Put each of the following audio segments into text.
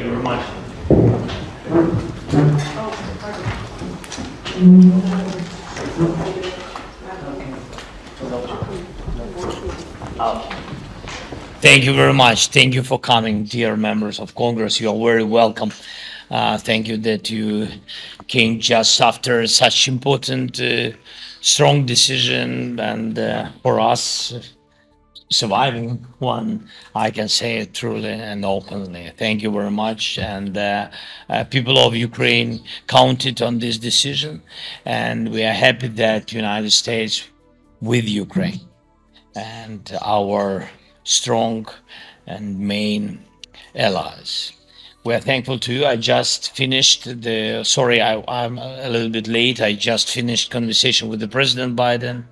you very much. Thank you very much. Thank you for coming, dear members of Congress. You are very welcome. Thank you that you came just after such important, strong decision, and for us, surviving one, I can say it truly and openly. Thank you very much. And people of Ukraine counted on this decision, and we are happy that United States with Ukraine and our strong and main allies. We are thankful to you. I just finished I'm a little bit late. I just finished conversation with the President Biden.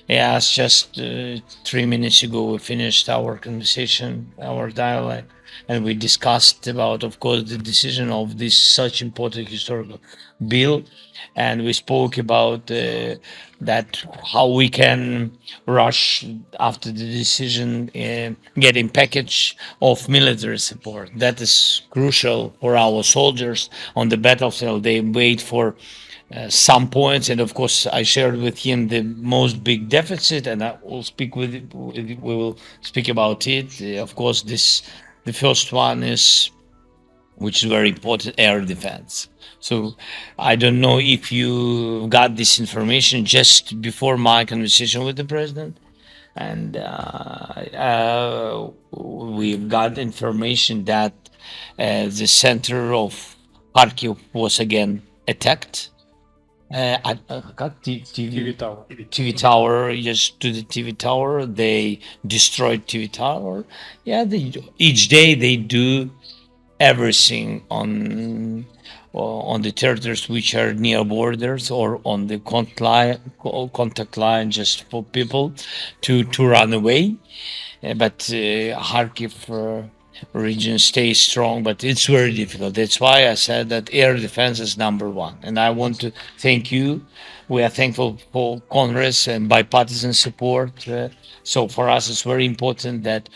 Yes, just 3 minutes ago, we finished our conversation, our dialogue, and we discussed about, of course, the decision of this such important historical bill. And we spoke about that how we can rush after the decision getting package of military support. That is crucial for our soldiers on the battlefield. They wait for some points, and of course I shared with him the most big deficit, and I will speak we will speak about it. Of course, the first one is, which is very important, air defense. So I don't know if you got this information just before my conversation with the president, and we got information that the center of Kharkiv was again attacked. I got TV tower. Yes, to the TV tower. They destroyed TV tower. Yeah, each day they do everything on the territories which are near borders or on the contact line, just for people to run away. But Kharkiv region stays strong, but it's very difficult. That's why I said that air defense is number one. And I want to thank you. We are thankful for Congress and bipartisan support. So for us, it's very important that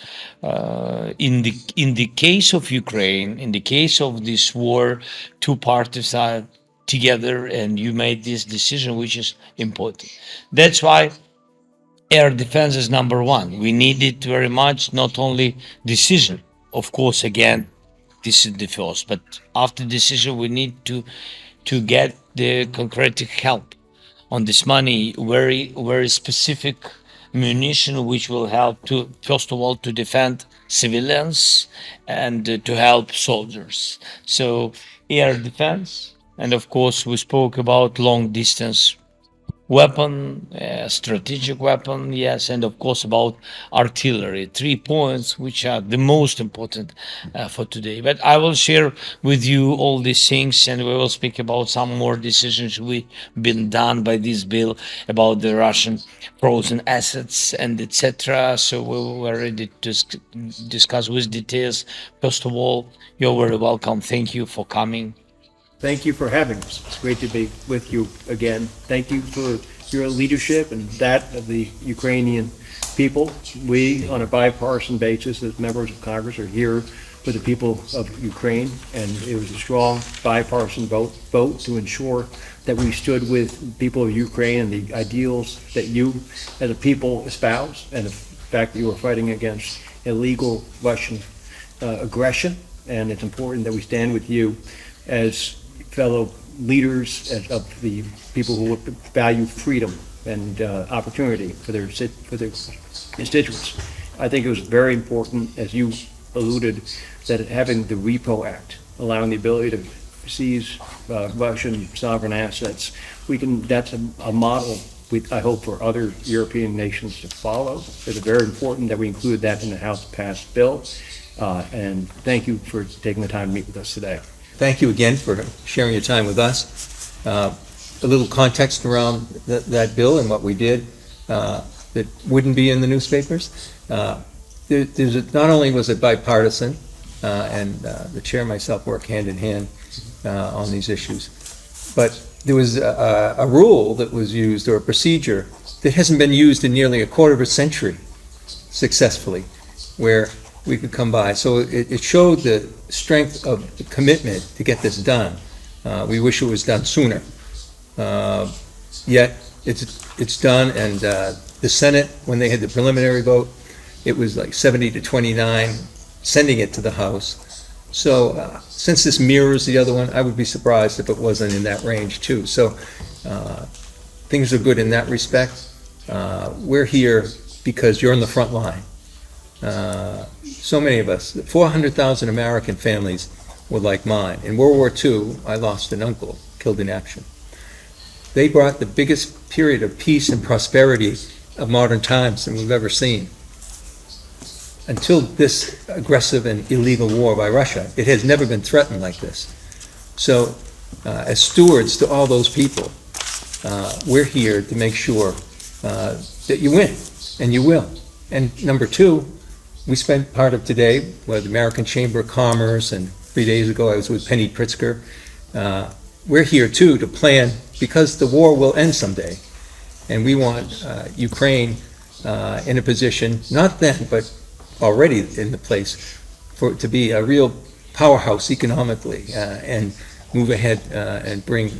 in the case of Ukraine, in the case of this war, two parties are together, and you made this decision, which is important. That's why air defense is number one. We need it very much, not only decision. Of course, again, this is the first, but after decision, we need to get the concrete help on this money, very, very specific munition, which will help to, first of all, to defend civilians and to help soldiers. So air defense, and of course, we spoke about long distance weapon, strategic weapon, yes, and of course about artillery. 3 points which are the most important for today. But I will share with you all these things, and we will speak about some more decisions we've been done by this bill about the Russian frozen assets and etc. So we were ready to discuss with details. First of all, you're very welcome. Thank you for coming. Thank you for having us. It's great to be with you again. Thank you for your leadership and that of the Ukrainian people. We, on a bipartisan basis, as members of Congress, are here for the people of Ukraine, and it was a strong bipartisan vote to ensure that we stood with people of Ukraine and the ideals that you, as a people, espouse, and the fact that you are fighting against illegal Russian aggression. And it's important that we stand with you as fellow leaders of the people who value freedom and opportunity for their constituents. I think it was very important, as you alluded, that having the Repo Act, allowing the ability to seize Russian sovereign assets, that's a model I hope for other European nations to follow. It's very important that we include that in the House-passed bill. And thank you for taking the time to meet with us today. Thank you again for sharing your time with us. A little context around that bill and what we did that wouldn't be in the newspapers. Not only was it bipartisan, and the chair and myself work hand in hand on these issues, but there was a rule that was used, or a procedure that hasn't been used in nearly a quarter of a century successfully, where we could come by. So it showed the strength of the commitment to get this done. We wish it was done sooner. Yet it's done, and the Senate, when they had the preliminary vote, it was like 70 to 29, sending it to the House. So since this mirrors the other one, I would be surprised if it wasn't in that range too. So things are good in that respect. We're here because you're in the front line. So many of us, 400,000 American families were like mine. In World War II, I lost an uncle killed in action. They brought the biggest period of peace and prosperity of modern times than we've ever seen. Until this aggressive and illegal war by Russia, it has never been threatened like this. So, as stewards to all those people, we're here to make sure that you win, and you will. And number two, we spent part of today with the American Chamber of Commerce, and 3 days ago I was with Penny Pritzker. We're here too to plan, because the war will end someday, and we want Ukraine in a position, not then, but already in the place, for it to be a real powerhouse economically and move ahead and bring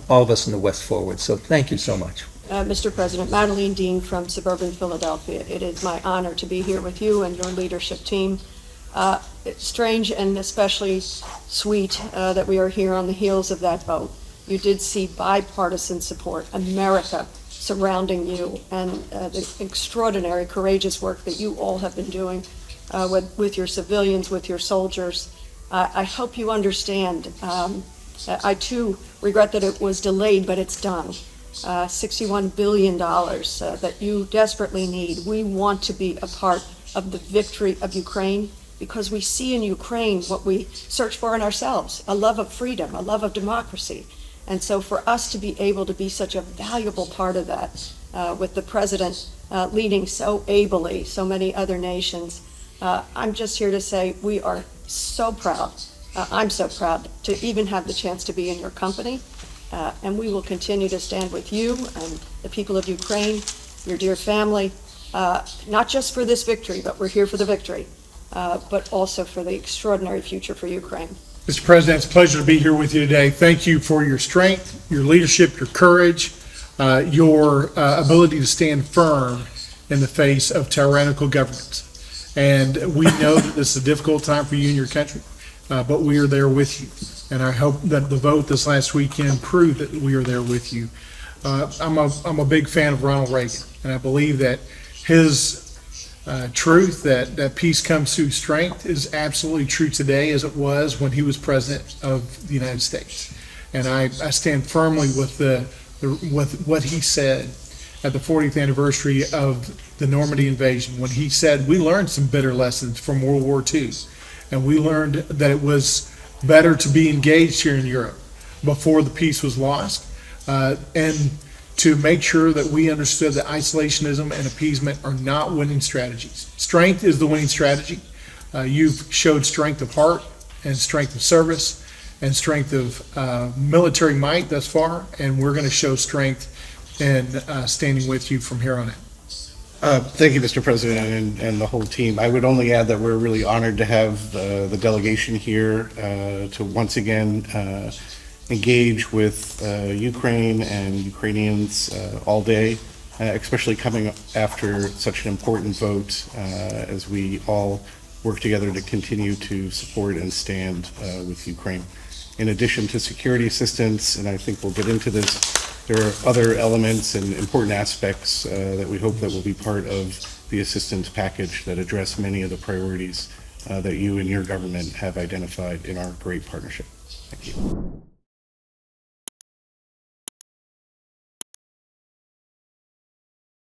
all of us in the West forward. So thank you so much. Mr. President, Madeline Dean from suburban Philadelphia. It is my honor to be here with you and your leadership team. It's strange and especially sweet that we are here on the heels of that vote. You did see bipartisan support, America surrounding you, and the extraordinary, courageous work that you all have been doing with your civilians, with your soldiers. I hope you understand. I too regret that it was delayed, but it's done. $61 billion that you desperately need. We want to be a part of the victory of Ukraine, because we see in Ukraine what we search for in ourselves, a love of freedom, a love of democracy. And so for us to be able to be such a valuable part of that, with the president leading so ably so many other nations, I'm just here to say we are so proud. I'm so proud to even have the chance to be in your company. And we will continue to stand with you and the people of Ukraine, your dear family, not just for this victory, but we're here for the victory, but also for the extraordinary future for Ukraine. Mr. President, it's a pleasure to be here with you today. Thank you for your strength, your leadership, your courage, your ability to stand firm in the face of tyrannical governments. And we know that this is a difficult time for you and your country, but we are there with you. And I hope that the vote this last weekend proved that we are there with you. I'm a big fan of Ronald Reagan, and I believe that his truth that peace comes through strength is absolutely true today as it was when he was president of the United States. And I stand firmly with with what he said at the 40th anniversary of the Normandy invasion, when he said we learned some bitter lessons from World War II, and we learned that it was better to be engaged here in Europe before the peace was lost, and to make sure that we understood that isolationism and appeasement are not winning strategies. Strength is the winning strategy. You've showed strength of heart and strength of service and strength of military might thus far, and we're going to show strength in standing with you from here on out. Thank you, Mr. President, and the whole team. I would only add that we're really honored to have the delegation here to once again engage with Ukraine and Ukrainians all day, especially coming after such an important vote as we all work together to continue to support and stand with Ukraine. In addition to security assistance, and I think we'll get into this, there are other elements and important aspects that we hope that will be part of the assistance package that address many of the priorities that you and your government have identified in our great partnership. Thank you.